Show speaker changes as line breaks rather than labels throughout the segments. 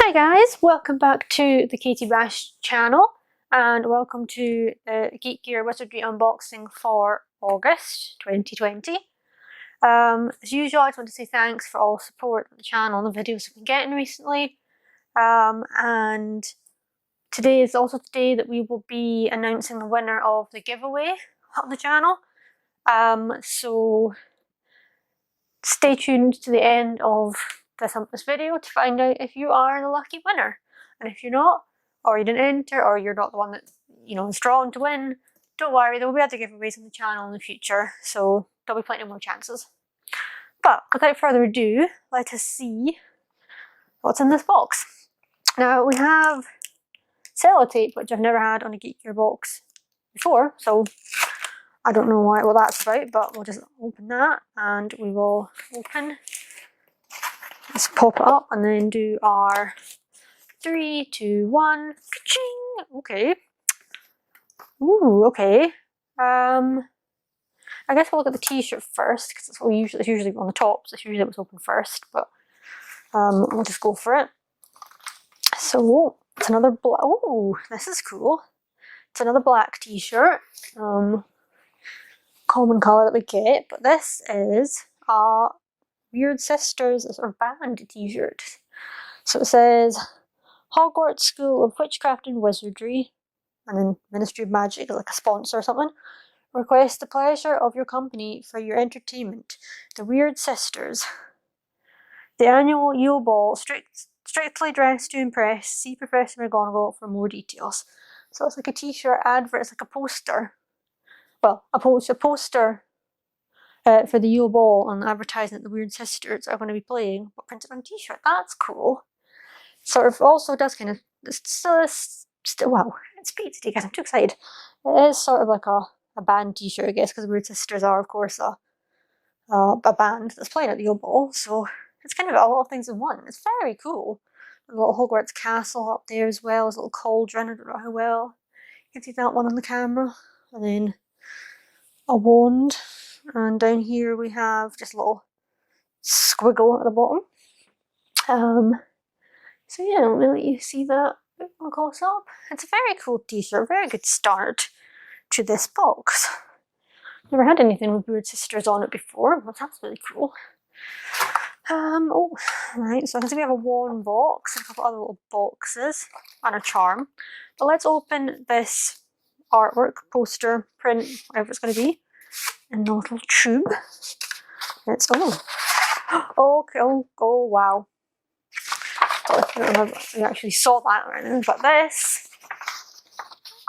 Hi guys, welcome back to the Katie Bash channel and welcome to the GeekGear Wizardry unboxing for August 2020. As usual, I just want to say thanks for all the support on the channel and the videos I've been getting recently. And today is also the day that we will be announcing the winner of the giveaway on the channel. So stay tuned to the end of this video to find out if you are the lucky winner. And if you're not, or you didn't enter, or you're not the one that is drawn to win, don't worry, there will be other giveaways on the channel in the future, so there'll be plenty more chances. But without further ado, let us see what's in this box. Now we have sellotape, which I've never had on a GeekGear box before, so I don't know what that's about, but we'll just open that and we will let's pop it up and then do our 3, 2, 1, ka-ching! Okay. Ooh, okay. I guess we'll look at the t-shirt first, because that's what it's usually on the top, so it's usually what's open first, but we'll just go for it. So, it's another black, oh, this is cool. It's another black t-shirt. Common colour that we get, but this is a Weird Sisters sort of band t-shirt. So it says Hogwarts School of Witchcraft and Wizardry, and then Ministry of Magic, like a sponsor or something. Request the pleasure of your company for your entertainment. The Weird Sisters. The annual Yule Ball, strictly dressed to impress. See Professor McGonagall for more details. So it's like a t-shirt advert, it's like a poster. Well, a poster for the Yule Ball and advertising that the Weird Sisters are going to be playing, but printed on a t-shirt. That's cool. Sort of also does kind of, wow, it's speed today guys, I'm too excited. It is sort of like a band t-shirt, I guess, because the Weird Sisters are, of course, a band that's playing at the Yule Ball, so it's kind of got a lot of things in one. It's very cool. A little Hogwarts castle up there as well, as a little cauldron, I don't know how well you can see that one on the camera. And then a wand, and down here we have just a little squiggle at the bottom. So yeah, let me let you see that a bit more close up. It's a very cool t-shirt, very good start to this box. Never had anything with Weird Sisters on it before, but that's really cool. Oh, right, so I can see we have a wand box and a couple other little boxes and a charm. But let's open this artwork, poster, print, whatever it's going to be, in a little tube. It's, oh wow. I don't know if you actually saw that right now, but this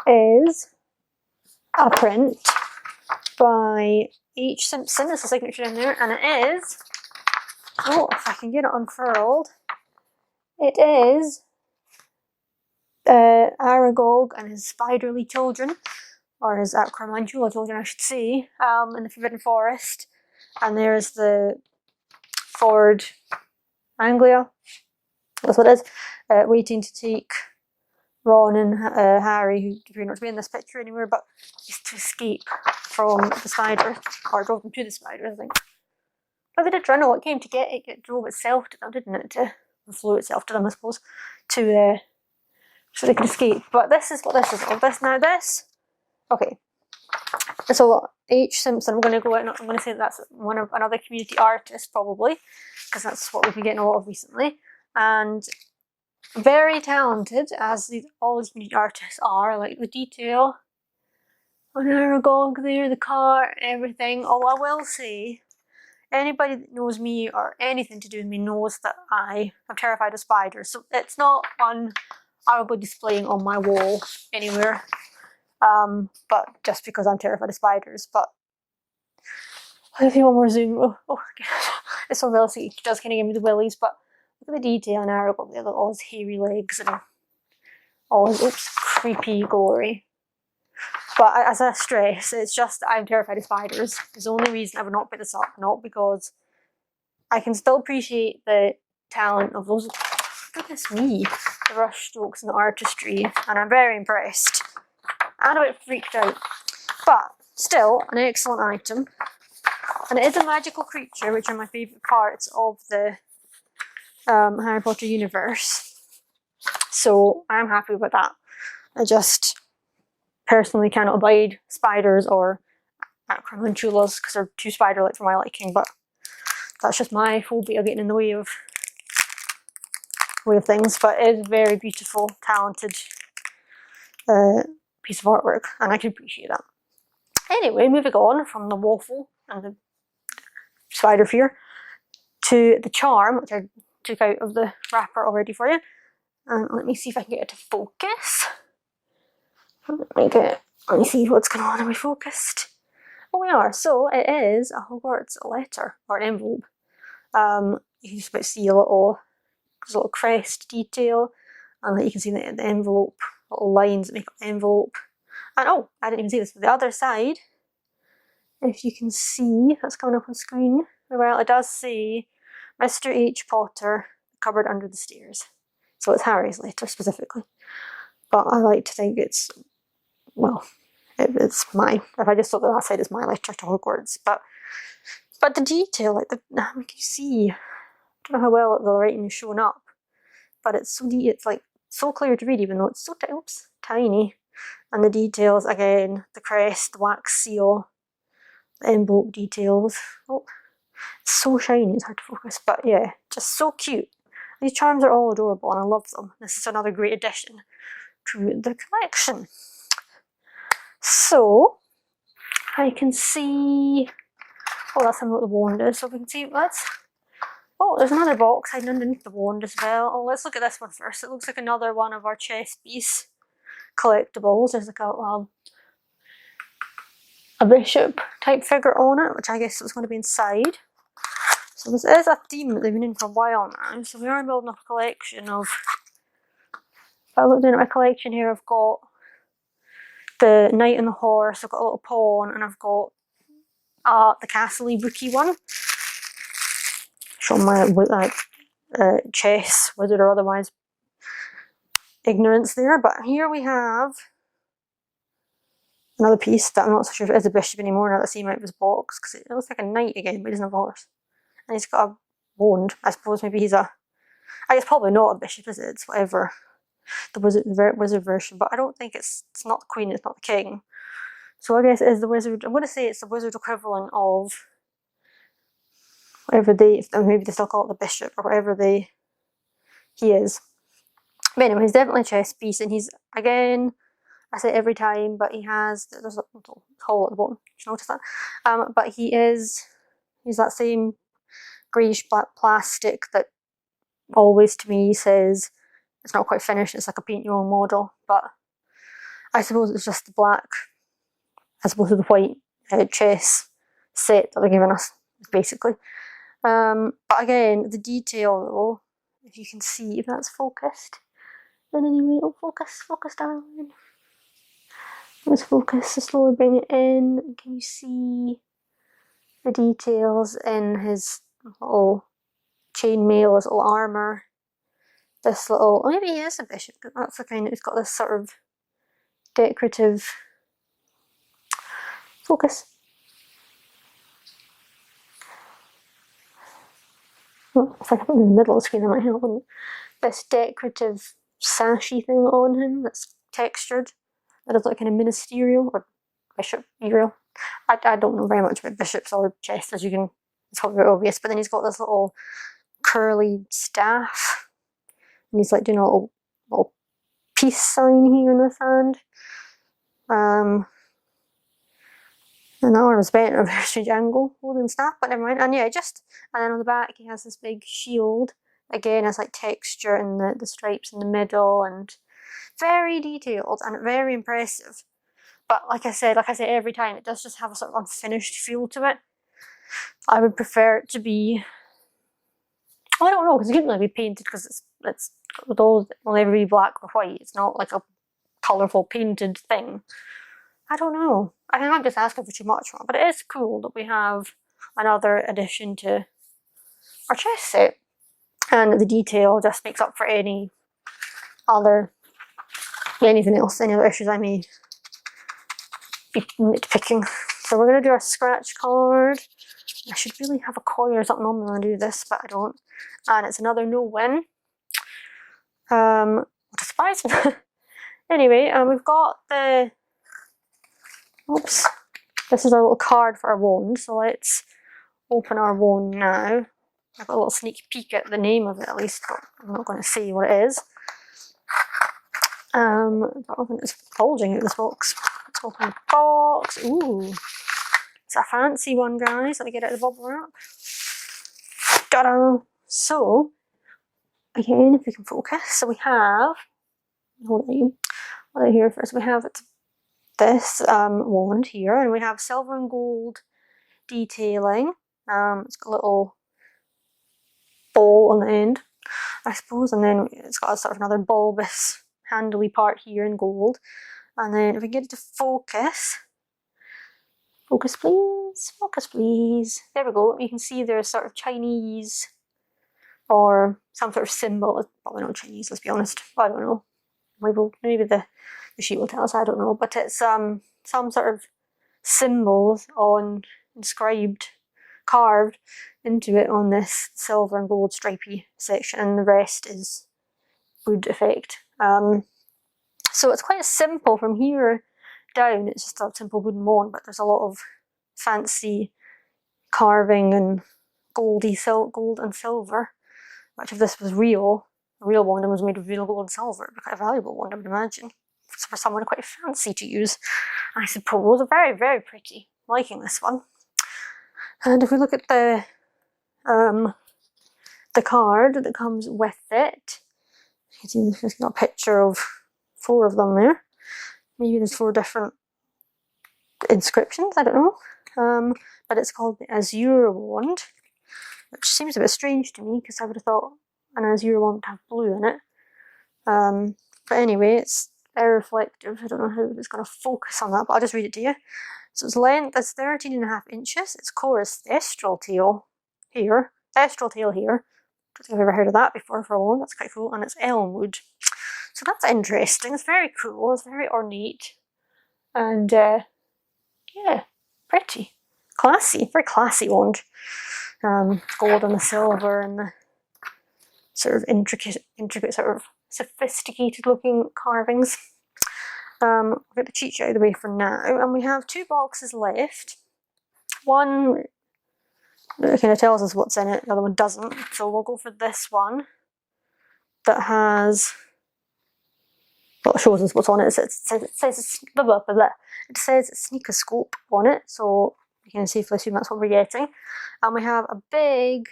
is a print by H. Simpson. There's a signature in there, and it is, oh, if I can get it unfurled, it is Aragog and his spiderly children, or his acromantula children, I should say, in the Forbidden Forest. And there's the Ford Anglia, that's what it is, waiting to take Ron and Harry, who appear not to be in this picture anywhere, but just to escape from the spider, or drove them to the spider, I think. But they did run, it came to get it, it drove itself to them, didn't it? It flew itself to them, I suppose, to so they could escape. But this is what this is. This. Okay. So H. Simpson, I'm going to go out and I'm going to say that's one of another community artist probably, because that's what we've been getting a lot of recently, and very talented as all these community artists are. Like the detail on Aragog there, the car, everything. Oh, I will say, anybody that knows me or anything to do with me knows that I am terrified of spiders. So it's not one I will be displaying on my wall anywhere. But just because I'm terrified of spiders. But if you want more zoom, oh it's so realistic, it does kind of give me the willies, but look at the detail in Aragog there, all his hairy legs and all his creepy glory. But as I stress, it's just I'm terrified of spiders. It's the only reason I would not pick this up, not because I can still appreciate the talent of those, goodness me, the brush strokes and the artistry, and I'm very impressed. And a bit freaked out. But still, an excellent item. And it is a magical creature, which are my favourite parts of the Harry Potter universe. So I'm happy with that. I just personally cannot abide spiders or acromantulas because they're too spider-like for my liking, but that's just my phobia getting in the way of things. But it is a very beautiful, talented piece of artwork, and I can appreciate that. Anyway, moving on from the waffle and the spider fear to the charm, which I took out of the wrapper already for you. Let me see if I can get it to focus. Let me see what's going on. Are we focused? Oh, we are. So it is a Hogwarts letter or an envelope. You can just about see a little crest detail, and you can see the envelope, little lines that make up the envelope. And oh, I didn't even see this, but the other side, if you can see, that's coming up on screen. Well, it does say Mr. H. Potter, cupboard under the stairs. So it's Harry's letter specifically. But I like to think it's, well, it's my, if I just thought that side is my letter to Hogwarts. But the detail, like you see, I don't know how well the writing is showing up, but it's like so clear to read, even though it's so tiny. And the details, again, the crest, the wax seal, the envelope details. Oh, it's so shiny, it's hard to focus. But yeah, just so cute. These charms are all adorable and I love them. This is another great addition to the collection. So, I can see, oh, that's what the wand is. So we can see, oh, there's another box hiding underneath the wand as well. Oh, let's look at this one first. It looks like another one of our chess piece collectibles. There's like a bishop type figure on it, which I guess was going to be inside. So this is a theme that they've been in for a while now. So we are building up a collection of, if I look down at my collection here, I've got the knight and the horse, I've got a little pawn, and I've got the castle-y booky one. Showing my chess, wizard or otherwise, ignorance there. But here we have another piece that I'm not so sure if it is a bishop anymore now that I see him out of his box, because it looks like a knight again, but he doesn't have a horse. And he's got a wand. I suppose maybe he's I guess probably not a bishop, is it? It's whatever. The wizard version, but I don't think it's not the queen, it's not the king. So I guess it is the wizard. I'm going to say it's the wizard equivalent of whatever maybe they still call it the bishop or whatever he is. But anyway, he's definitely a chess piece, and he's, again, I say it every time, but there's a little hole at the bottom, did you notice that? But he's that same greyish black plastic that always to me says it's not quite finished, it's like a paint your own model, but I suppose it's just the black as opposed to the white chess set that they're giving us, basically. But again, the detail though, if you can see, if that's focused in any way, oh, focus darling. Let's focus, so slowly bring it in. Can you see the details in his little chainmail, his little armour? This little, maybe he is a bishop, but that's the kind who's got this sort of decorative focus. Well, if I put him in the middle of the screen, that might help, wouldn't it? This decorative sashy thing on him that's textured. That is like kind of ministerial or bishop aerial. I don't know very much about bishops or chess, as you can, it's probably very obvious, but then he's got this little curly staff. And he's like doing a little peace sign here in this hand. And that one was better, a very strange angle holding staff, but never mind. And yeah, and then on the back he has this big shield. Again, has like texture and the stripes in the middle, and very detailed and very impressive. But like I say every time, it does just have a sort of unfinished feel to it. I would prefer it to be, well, I don't know, because it couldn't really be painted because it's will never be black or white. It's not like a colourful painted thing. I don't know. I think I'm just asking for too much, but it is cool that we have another addition to our chess set. And the detail just makes up for anything else, any other issues I may be nitpicking. So we're going to do our scratch card. I should really have a coin or something on me when I do this, but I don't. And it's another no win. What a surprise! Anyway, we've got the. Oops. This is our little card for our wand, so let's open our wand now. I've got a little sneak peek at the name of it at least, but I'm not going to say what it is. It's bulging out this box. Let's open the box. Ooh, it's a fancy one, guys. Let me get out of the bubble wrap. Ta-da! So, again, if we can focus, so we have. Hold it here first. We have this wand here, and we have silver and gold detailing. It's got a little ball on the end, I suppose, and then it's got a sort of another bulbous handly part here in gold. And then if we get it to focus, focus please, there we go. You can see there's sort of Chinese or some sort of symbol. It's probably not Chinese, let's be honest. I don't know. Maybe the sheet will tell us, I don't know. But it's some sort of symbols inscribed, carved into it on this silver and gold stripy section, and the rest is wood effect. So it's quite simple from here down. It's just a simple wooden wand, but there's a lot of fancy carving and gold and silver. Which if this was real, a real wand and was made of real gold and silver, it'd be quite a valuable wand, I would imagine. For someone quite fancy to use, I suppose. Very, very pretty. Liking this one. And if we look at the card that comes with it, you can see there's got a picture of 4 of them there. Maybe there's 4 different inscriptions, I don't know. But it's called the Azure wand, which seems a bit strange to me because I would have thought an Azure wand would have blue in it. But anyway, it's very reflective. I don't know how it's going to focus on that, but I'll just read it to you. So its length is 13.5 inches. Its core is thestral tail here. Thestral tail here. I don't think I've ever heard of that before for a wand. That's quite cool. And it's elm wood. So that's interesting. It's very cool. It's very ornate. And yeah, pretty. Classy. Very classy wand. Gold and the silver and the sort of intricate sort of sophisticated looking carvings. I'll get the cheat sheet out of the way for now, and we have 2 boxes left. One kind of tells us what's in it, the other one doesn't, so we'll go for this one that has, well, it shows us what's on it. It says it's sneakoscope on it, so you can safely assume that's what we're getting. And we have a big,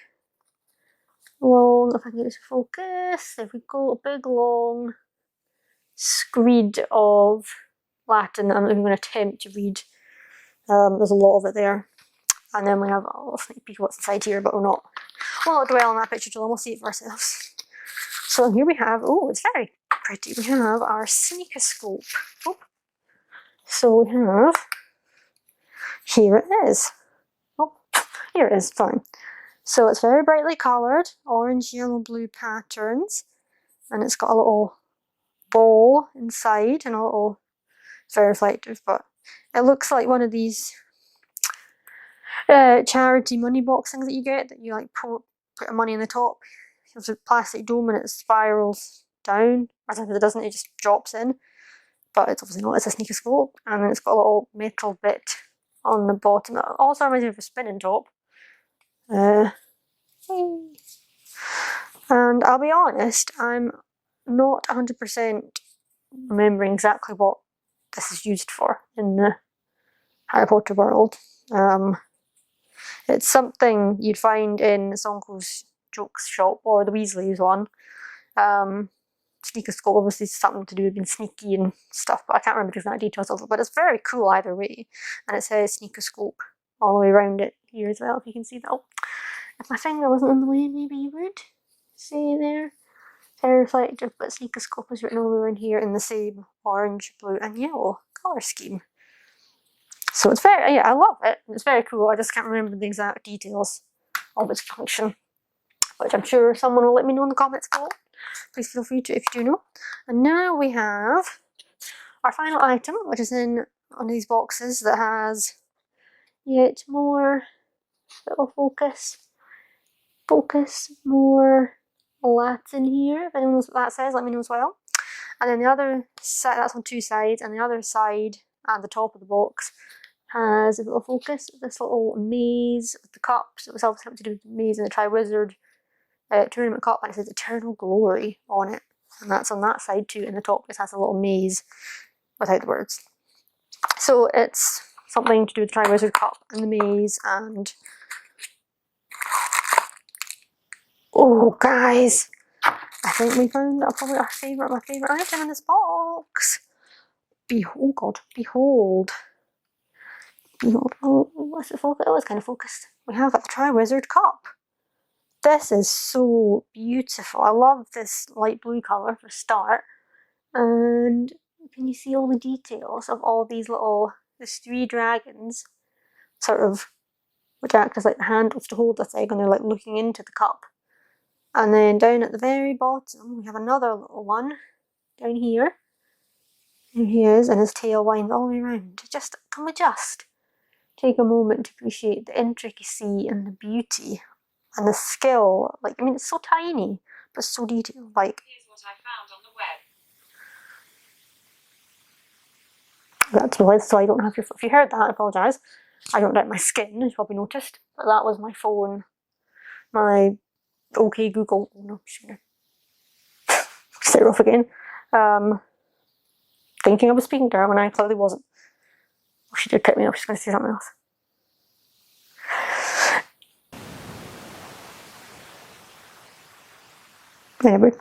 long, if I can get it to focus, there we go, a big long screed of Latin. I'm not even going to attempt to read. There's a lot of it there. And then we have a little sneak peek of what's inside here, but we'll not dwell on that picture till we'll see it for ourselves. So here we have, oh, it's very pretty. We have our sneakoscope. Oh. So we have, here it is. Oh, here it is, fine. So it's very brightly coloured, orange, yellow, blue patterns, and it's got a little ball inside and a little, it's very reflective, but it looks like one of these charity money box things that you get, that you like put money in the top. There's a plastic dome and it spirals down, or sometimes it doesn't, it just drops in, but it's obviously not, it's a sneakoscope. And then it's got a little metal bit on the bottom. It also reminds me of a spinning top. And I'll be honest, I'm not 100% remembering exactly what this is used for in the Harry Potter world. It's something you'd find in Sonko's jokes shop or the Weasleys one. Sneakoscope obviously is something to do with being sneaky and stuff, but I can't remember the exact details of it. But it's very cool either way, and it says sneakoscope all the way around it here as well. If you can see that. Oh, if my finger wasn't in the way, maybe you would see there. Very reflective, but sneakoscope is written all around here in the same orange, blue, and yellow colour scheme. So it's very, yeah, I love it. It's very cool. I just can't remember the exact details of its function, which I'm sure someone will let me know in the comments below. Please feel free to if you do know. And now we have our final item, which is in one of these boxes that has yet more little focus more Latin here. If anyone knows what that says, let me know as well. And then the other side, that's on two sides, and the other side at the top of the box has a little focus, this little maze with the cups. It was also something to do with the maze in the Triwizard tournament cup, and it says Eternal Glory on it. And that's on that side too. In the top, it has a little maze without the words. So it's something to do with the Triwizard Cup and the maze, and oh guys, I think we found probably my favourite item in this box. Oh god, behold. Oh, what's it focused? Oh, it's kind of focused. We have a Triwizard Cup. This is so beautiful. I love this light blue colour for a start. And can you see all the details of all these there's 3 dragons, sort of, which act as like the handles to hold the thing, and they're like looking into the cup. And then down at the very bottom, we have another little one down here. Here he is, and his tail winds all the way around. Can we just take a moment to appreciate the intricacy and the beauty and the skill? Like, I mean, it's so tiny, but so detailed. Like,
here's what I found on the web.
That's really, so I don't have your, if you heard that, I apologise. I don't like my skin, as you probably noticed, but that was my phone, my OK Google, oh no, I'm just gonna set it off again, thinking I was speaking to her when I clearly wasn't. Oh, she did pick me up, she's going to say something else. Anyway.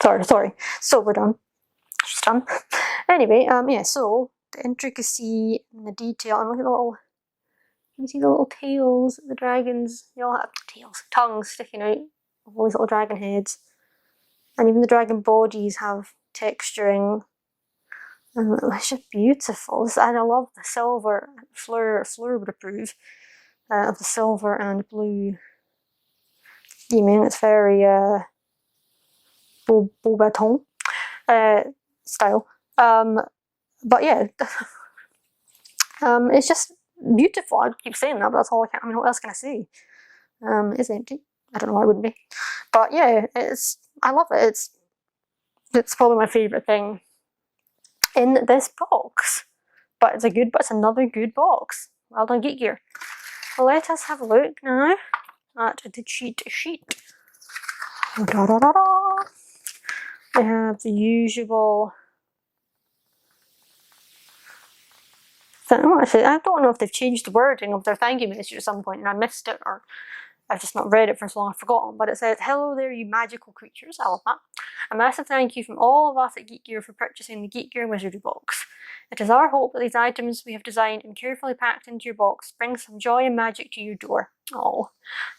Sorry. So we're done. She's done. Anyway, yeah, so the intricacy and the detail, and look at the little, you see the little tails, the dragons, they all have tongues sticking out of all these little dragon heads. And even the dragon bodies have texturing. And it's just beautiful. And I love the silver. Fleur would approve of the silver and blue theming. It's very beau baton style. But yeah, it's just beautiful. I keep saying that, but that's all I can. I mean, what else can I say? It's empty. I don't know why it wouldn't be. But yeah, I love it. It's probably my favourite thing in this box. But it's another good box. Well done, GeekGear. Well, let us have a look now at the cheat sheet. Da, da, da, da. We have the usual. Actually, I don't know if they've changed the wording of their thank you message at some point and I missed it, or I've just not read it for so long I've forgotten. But it says, "Hello there, you magical creatures." I love that. A massive thank you from all of us at GeekGear for purchasing the GeekGear Wizardry box. It is our hope that these items we have designed and carefully packed into your box bring some joy and magic to your door. Oh,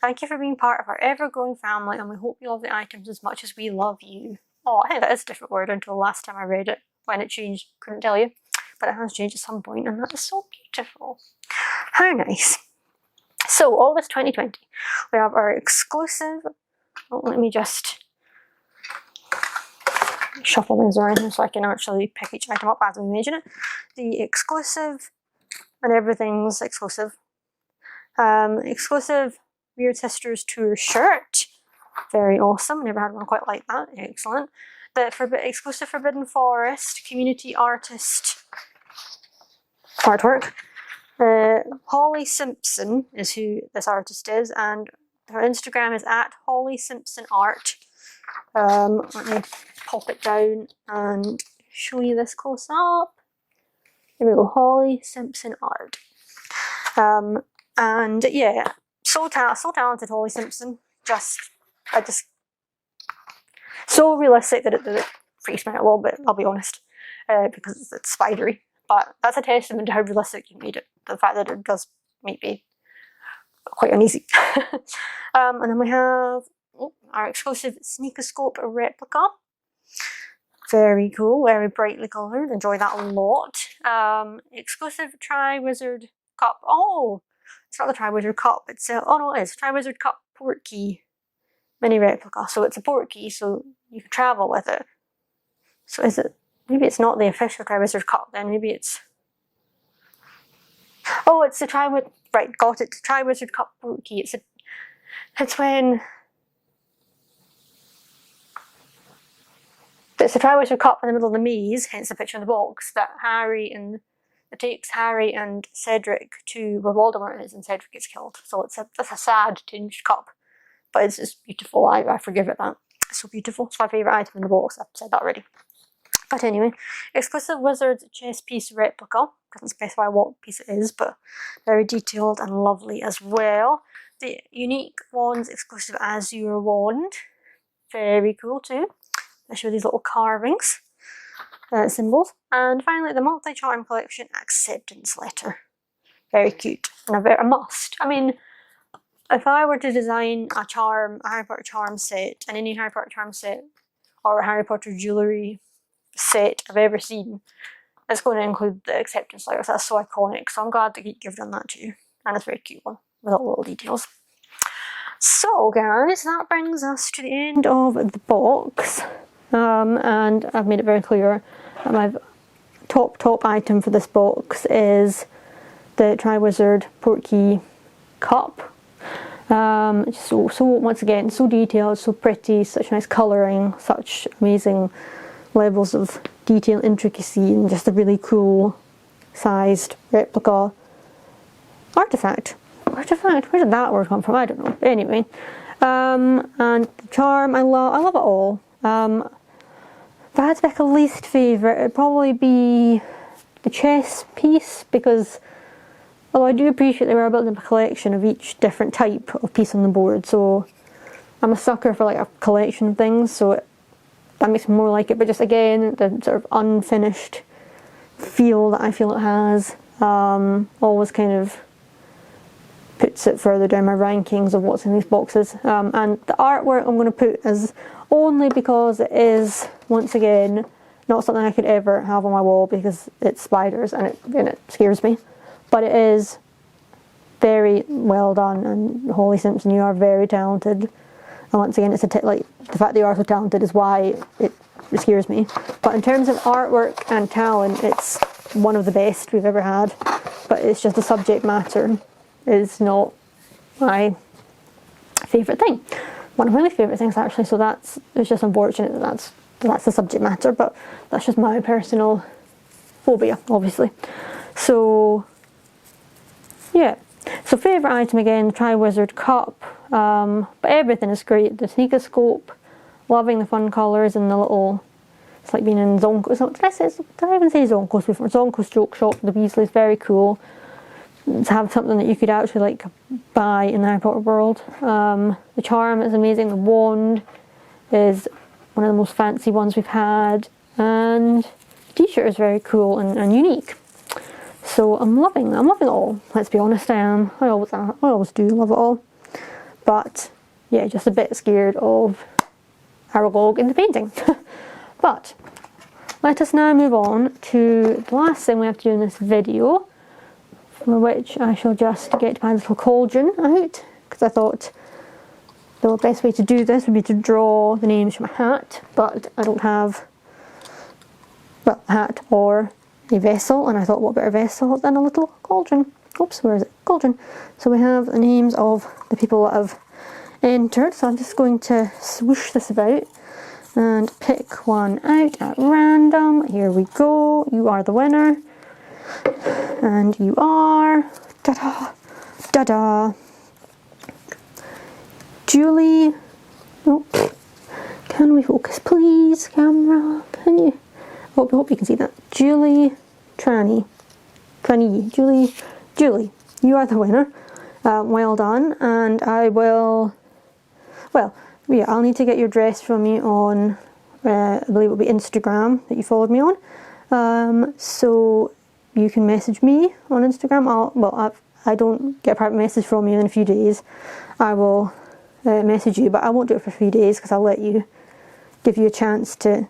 thank you for being part of our ever-growing family, and we hope you love the items as much as we love you. Oh, I think that is a different word until the last time I read it. When it changed, couldn't tell you. But it has changed at some point, and that is so beautiful. How nice. So, August 2020, we have our exclusive. Oh, let me just shuffle things around here so I can actually pick each item up as we mention it. The exclusive, and everything's exclusive. Exclusive Weird Sisters Tour shirt. Very awesome. Never had one quite like that. Excellent. The exclusive Forbidden Forest community artist artwork. Holly Simpson is who this artist is, and her Instagram is @HollySimpsonArt. Let me pop it down and show you this close up. There we go, Holly Simpson Art. And yeah, so talented, Holly Simpson. So realistic that it freaks me out a little bit, I'll be honest, because it's spidery. But that's a testament to how realistic you made it. The fact that it does make me quite uneasy. And then we have our exclusive Sneakoscope replica. Very cool, very brightly coloured. Enjoy that a lot. Exclusive Triwizard Cup. Oh, it's not the Triwizard Cup. It's oh no, it is Triwizard Cup Portkey mini replica. So it's a portkey, so you can travel with it. So is it? Maybe it's not the official Triwizard Cup then. Maybe it's. Oh, it's the Triwizard. Right, got it. Triwizard Cup Portkey. It's when it's the Triwizard Cup in the middle of the maze, hence the picture in the box, that it takes Harry and Cedric to where Voldemort is and Cedric gets killed. So it's a sad tinged cup. But it's just beautiful. I forgive it that. It's so beautiful. It's my favourite item in the box. I've said that already. But anyway, exclusive Wizards chess piece replica. Doesn't specify what piece it is, but very detailed and lovely as well. The unique wands exclusive Azure wand. Very cool too. I show these little carvings, symbols. And finally, the multi-charm collection acceptance letter. Very cute. And a must. I mean, if I were to design a Harry Potter charm set, and any Harry Potter charm set, or a Harry Potter jewellery set I've ever seen, it's going to include the acceptance letters. That's so iconic. So I'm glad that GeekGear have done that too. And it's a very cute one, with all the little details. So guys, that brings us to the end of the box. And I've made it very clear that my top item for this box is the Triwizard Portkey cup. So once again, so detailed, so pretty, such nice colouring, such amazing levels of detail, intricacy, and just a really cool sized replica artifact. Artifact? Where did that word come from? I don't know. Anyway, and the charm, I love it all. If I had to pick a least favourite, it'd probably be the chess piece, because although I do appreciate they were building a collection of each different type of piece on the board, so I'm a sucker for like a collection of things, so that makes me more like it. But just again, the sort of unfinished feel that I feel it has always kind of puts it further down my rankings of what's in these boxes. And the artwork I'm going to put is only because it is, once again, not something I could ever have on my wall because it's spiders and it scares me. But it is very well done, and Holly Simpson, you are very talented. And once again, it's like the fact that you are so talented is why it scares me. But in terms of artwork and talent, it's one of the best we've ever had. But it's just the subject matter is not my favourite thing. One of my least favourite things actually. So it's just unfortunate that that's the subject matter. But that's just my personal phobia, obviously. So yeah, so favourite item again, the Triwizard Cup, but everything is great. The Sneakoscope, loving the fun colours and the little, it's like being in Zonko's, did I even say Zonko's before? Zonko's Joke Shop, the Weasleys, very cool. To have something that you could actually like buy in the Harry Potter world. The charm is amazing, the wand is one of the most fancy ones we've had, and the t-shirt is very cool and unique. So I'm loving it all, let's be honest, I am. I always do love it all. But yeah, just a bit scared of Aragog in the painting. But let us now move on to the last thing we have to do in this video, for which I shall just get my little cauldron out, because I thought the best way to do this would be to draw the names from a hat, but I don't have, well, a hat or a vessel, and I thought what better vessel than a little cauldron. Oops, where is it? Cauldron. So we have the names of the people that have entered, so I'm just going to swoosh this about and pick one out at random. Here we go. You are the winner. And you are, da-da, da-da, Julie, oh, can we focus please, camera, can you, hope you can see that, Julie Tranny, Julie, you are the winner, well done, and I will, well, yeah, I'll need to get your address from you on, I believe it'll be Instagram that you followed me on, so you can message me on Instagram. I don't get a private message from you in a few days. I will message you, but I won't do it for a few days because I'll give you a chance to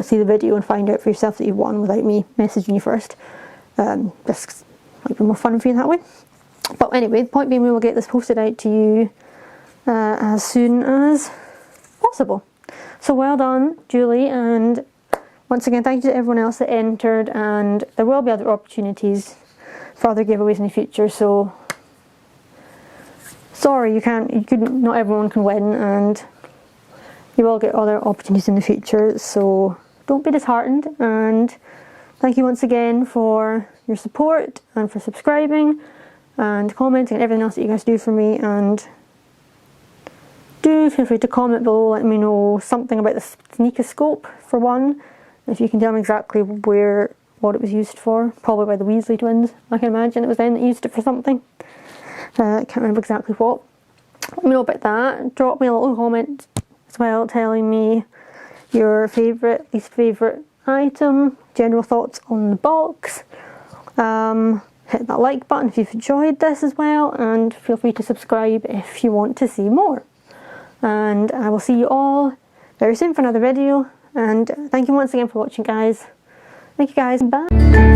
see the video and find out for yourself that you've won without me messaging you first. Just might be more fun for you that way. But anyway, the point being, we will get this posted out to you as soon as possible. So well done, Julie, and once again, thank you to everyone else that entered, and there will be other opportunities for other giveaways in the future, so sorry, not everyone can win, and you will get other opportunities in the future, so don't be disheartened, and thank you once again for your support and for subscribing and commenting and everything else that you guys do for me. And do feel free to comment below, let me know something about the sneakoscope for one. If you can tell me exactly what it was used for, probably by the Weasley twins. I can imagine it was them that used it for something. I can't remember exactly what. Let me know about that. Drop me a little comment as well telling me your favourite, least favourite item, general thoughts on the box. Hit that like button if you've enjoyed this as well, and feel free to subscribe if you want to see more. And I will see you all very soon for another video, and thank you once again for watching, guys. Thank you guys, bye!